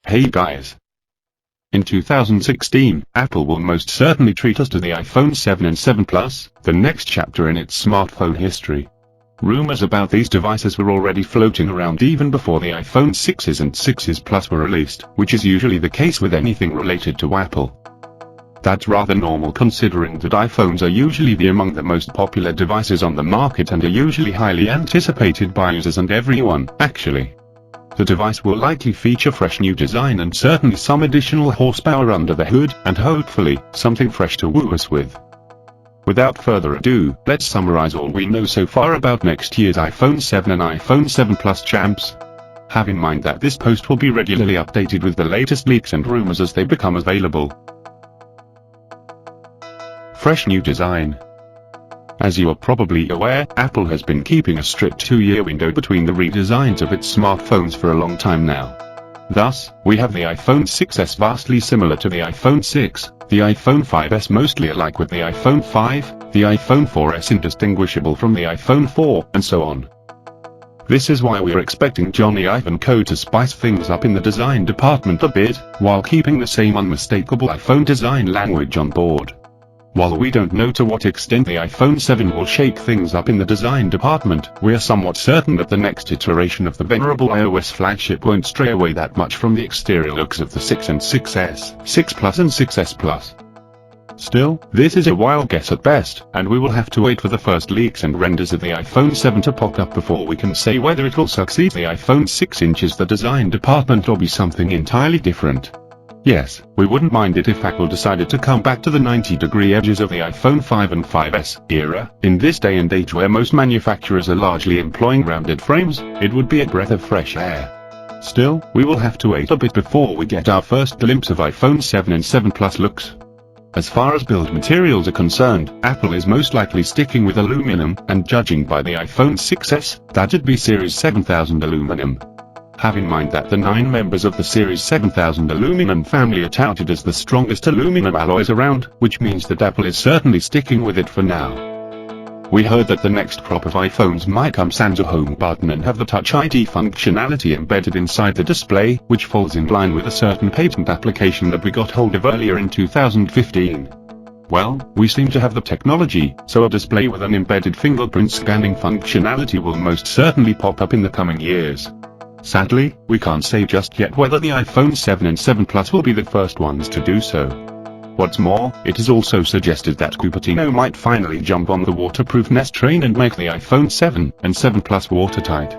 Hey guys! In 2016, Apple will most certainly treat us to the iPhone 7 and 7 Plus, the next chapter in its smartphone history. Rumors about these devices were already floating around even before the iPhone 6s and 6s Plus were released, which is usually the case with anything related to Apple. That's rather normal considering that iPhones are usually among the most popular devices on the market and are usually highly anticipated by users and everyone, actually. The device will likely feature fresh new design and certainly some additional horsepower under the hood, and hopefully, something fresh to woo us with. Without further ado, let's summarize all we know so far about next year's iPhone 7 and iPhone 7 Plus champs. Have in mind that this post will be regularly updated with the latest leaks and rumors as they become available. Fresh new design. As you are probably aware, Apple has been keeping a strict 2-year window between the redesigns of its smartphones for a long time now. Thus, we have the iPhone 6s vastly similar to the iPhone 6, the iPhone 5s mostly alike with the iPhone 5, the iPhone 4s indistinguishable from the iPhone 4, and so on. This is why we're expecting Johnny Ive & Co. to spice things up in the design department a bit, while keeping the same unmistakable iPhone design language on board. While we don't know to what extent the iPhone 7 will shake things up in the design department, we are somewhat certain that the next iteration of the venerable iOS flagship won't stray away that much from the exterior looks of the 6 and 6s, 6 Plus and 6s Plus. Still, this is a wild guess at best, and we will have to wait for the first leaks and renders of the iPhone 7 to pop up before we can say whether it will succeed the iPhone 6 inches the design department or be something entirely different. Yes, we wouldn't mind it if Apple decided to come back to the 90-degree edges of the iPhone 5 and 5s era. In this day and age where most manufacturers are largely employing rounded frames, it would be a breath of fresh air. Still, we will have to wait a bit before we get our first glimpse of iPhone 7 and 7 Plus looks. As far as build materials are concerned, Apple is most likely sticking with aluminum, and judging by the iPhone 6s, that'd be Series 7000 aluminum. Have in mind that the 9 members of the Series 7000 aluminum family are touted as the strongest aluminum alloys around, which means that Apple is certainly sticking with it for now. We heard that the next crop of iPhones might come sans a home button and have the Touch ID functionality embedded inside the display, which falls in line with a certain patent application that we got hold of earlier in 2015. Well, we seem to have the technology, so a display with an embedded fingerprint scanning functionality will most certainly pop up in the coming years. Sadly, we can't say just yet whether the iPhone 7 and 7 Plus will be the first ones to do so. What's more, it is also suggested that Cupertino might finally jump on the waterproof Nest train and make the iPhone 7 and 7 Plus watertight.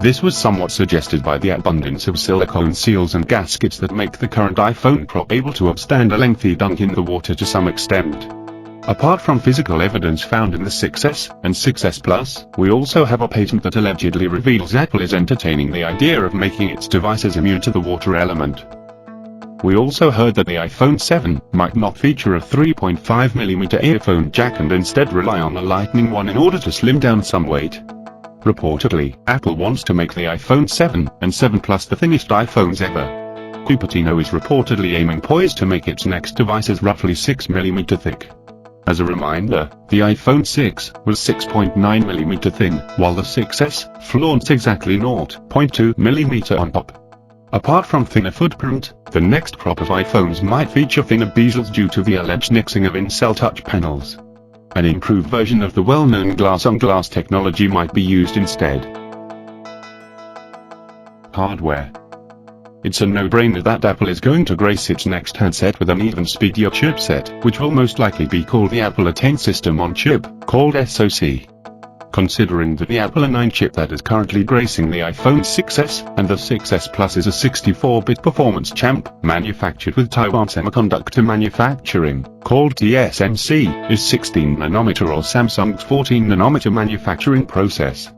This was somewhat suggested by the abundance of silicone seals and gaskets that make the current iPhone Pro able to withstand a lengthy dunk in the water to some extent. Apart from physical evidence found in the 6s and 6s Plus, we also have a patent that allegedly reveals Apple is entertaining the idea of making its devices immune to the water element. We also heard that the iPhone 7 might not feature a 3.5mm earphone jack and instead rely on a Lightning one in order to slim down some weight. Reportedly, Apple wants to make the iPhone 7 and 7 Plus the thinnest iPhones ever. Cupertino is reportedly aiming poised to make its next devices roughly 6mm thick. As a reminder, the iPhone 6 was 6.9mm thin, while the 6s flaunts exactly 0.2mm on top. Apart from thinner footprint, the next crop of iPhones might feature thinner bezels due to the alleged nixing of in-cell touch panels. An improved version of the well-known glass-on-glass technology might be used instead. Hardware. It's a no-brainer that Apple is going to grace its next handset with an even speedier chipset, which will most likely be called the Apple A10 System on Chip, called SoC. Considering that the Apple A9 chip that is currently gracing the iPhone 6s and the 6s Plus is a 64-bit performance champ, manufactured with Taiwan Semiconductor Manufacturing, called TSMC, is 16nm or Samsung's 14nm manufacturing process.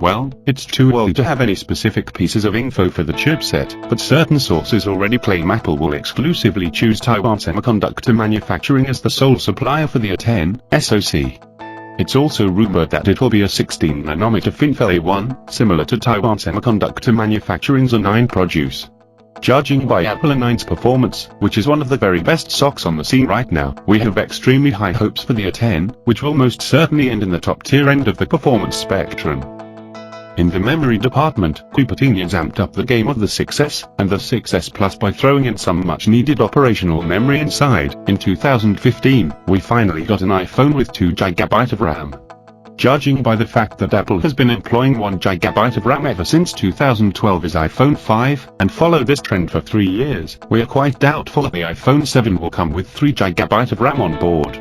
Well, it's too early to have any specific pieces of info for the chipset, but certain sources already claim Apple will exclusively choose Taiwan Semiconductor Manufacturing as the sole supplier for the A10 SoC. It's also rumored that it will be a 16nm FinFET A1, similar to Taiwan Semiconductor Manufacturing's A9 produce. Judging by Apple A9's performance, which is one of the very best SoCs on the scene right now, we have extremely high hopes for the A10, which will most certainly end in the top tier end of the performance spectrum. In the memory department, Cupertinians amped up the game of the 6S and the 6S Plus by throwing in some much-needed operational memory inside. In 2015, we finally got an iPhone with 2 GB of RAM. Judging by the fact that Apple has been employing 1 GB of RAM ever since 2012's iPhone 5, and followed this trend for 3 years, we are quite doubtful that the iPhone 7 will come with 3 GB of RAM on board.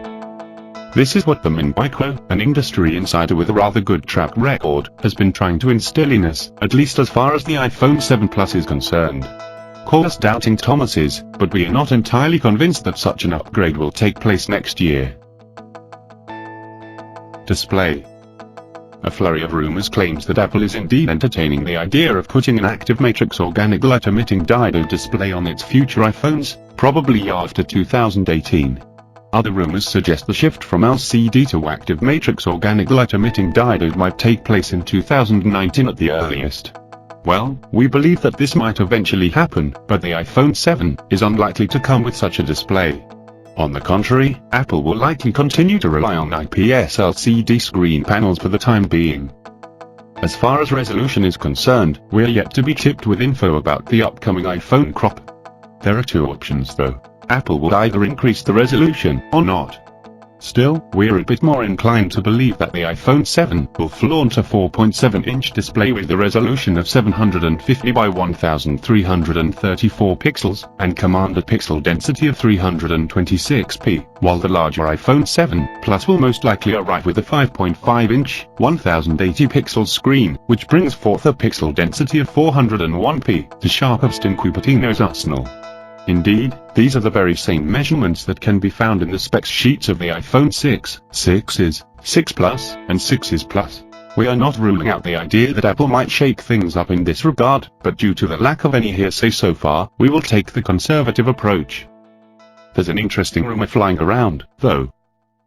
This is what the Micro, an industry insider with a rather good track record, has been trying to instill in us, at least as far as the iPhone 7 Plus is concerned. Call us doubting Thomases, but we are not entirely convinced that such an upgrade will take place next year. Display. A flurry of rumors claims that Apple is indeed entertaining the idea of putting an active matrix organic light-emitting diode display on its future iPhones, probably after 2018. Other rumors suggest the shift from LCD to active matrix organic light-emitting diode might take place in 2019 at the earliest. Well, we believe that this might eventually happen, but the iPhone 7 is unlikely to come with such a display. On the contrary, Apple will likely continue to rely on IPS LCD screen panels for the time being. As far as resolution is concerned, we are yet to be tipped with info about the upcoming iPhone crop. There are 2 options though. Apple will either increase the resolution or not. Still, we're a bit more inclined to believe that the iPhone 7 will flaunt a 4.7-inch display with a resolution of 750 by 1334 pixels, and command a pixel density of 326p, while the larger iPhone 7 Plus will most likely arrive with a 5.5-inch, 1080 pixel screen, which brings forth a pixel density of 401p, the sharpest in Cupertino's arsenal. Indeed, these are the very same measurements that can be found in the specs sheets of the iPhone 6, 6s, 6 Plus, and 6s Plus. We are not ruling out the idea that Apple might shake things up in this regard, but due to the lack of any hearsay so far, we will take the conservative approach. There's an interesting rumor flying around, though.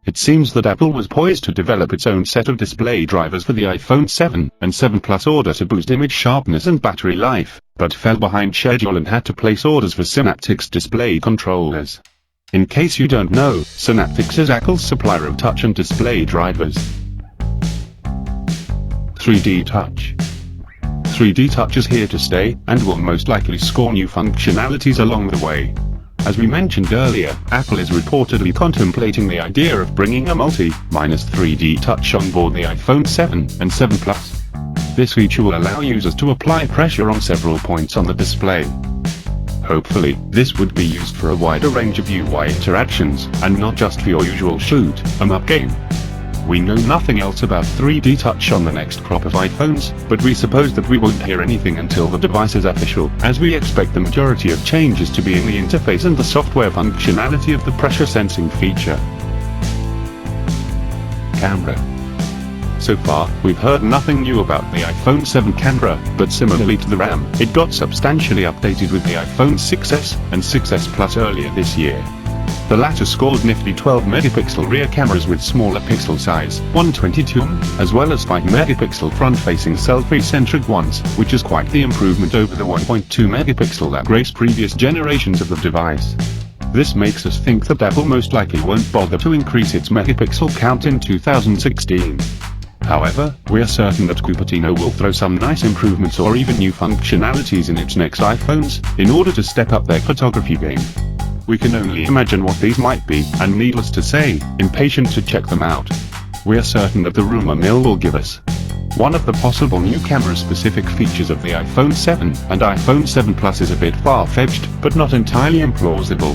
It seems that Apple was poised to develop its own set of display drivers for the iPhone 7 and 7 Plus order to boost image sharpness and battery life, but fell behind schedule and had to place orders for Synaptics display controllers. In case you don't know, Synaptics is Apple's supplier of touch and display drivers. 3D Touch. 3D Touch is here to stay, and will most likely score new functionalities along the way. As we mentioned earlier, Apple is reportedly contemplating the idea of bringing a multi-3D touch on board the iPhone 7 and 7 Plus. This feature will allow users to apply pressure on several points on the display. Hopefully, this would be used for a wider range of UI interactions, and not just for your usual shoot 'em up game. We know nothing else about 3D Touch on the next crop of iPhones, but we suppose that we won't hear anything until the device is official, as we expect the majority of changes to be in the interface and the software functionality of the pressure sensing feature. Camera. So far, we've heard nothing new about the iPhone 7 camera, but similarly to the RAM, it got substantially updated with the iPhone 6s and 6s Plus earlier this year. The latter scored nifty 12-megapixel rear cameras with smaller pixel size, 122, as well as 5-megapixel front-facing selfie-centric ones, which is quite the improvement over the 1.2-megapixel that graced previous generations of the device. This makes us think that Apple most likely won't bother to increase its megapixel count in 2016. However, we are certain that Cupertino will throw some nice improvements or even new functionalities in its next iPhones, in order to step up their photography game. We can only imagine what these might be, and needless to say, impatient to check them out. We are certain that the rumor mill will give us one of the possible new camera-specific features of the iPhone 7 and iPhone 7 Plus is a bit far-fetched, but not entirely implausible.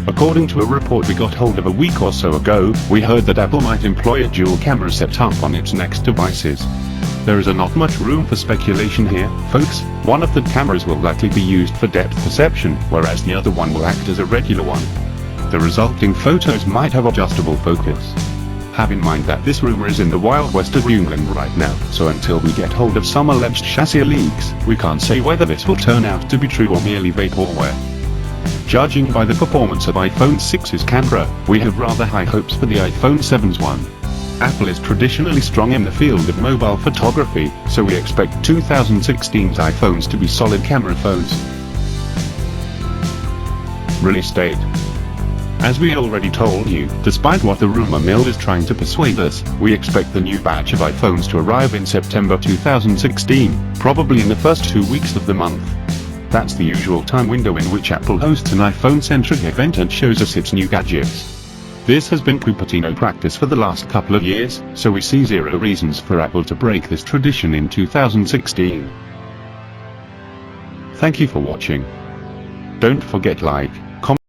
According to a report we got hold of a week or so ago, we heard that Apple might employ a dual camera setup on its next devices. There is not much room for speculation here, folks. One of the cameras will likely be used for depth perception, whereas the other one will act as a regular one. The resulting photos might have adjustable focus. Have in mind that this rumor is in the wild west of New England right now, so until we get hold of some alleged chassis leaks, we can't say whether this will turn out to be true or merely vaporware. Judging by the performance of iPhone 6's camera, we have rather high hopes for the iPhone 7's one. Apple is traditionally strong in the field of mobile photography, so we expect 2016's iPhones to be solid camera phones. Release date. As we already told you, despite what the rumor mill is trying to persuade us, we expect the new batch of iPhones to arrive in September 2016, probably in the first 2 weeks of the month. That's the usual time window in which Apple hosts an iPhone-centric event and shows us its new gadgets. This has been Cupertino practice for the last couple of years, so we see zero reasons for Apple to break this tradition in 2016. Thank you for watching. Don't forget like,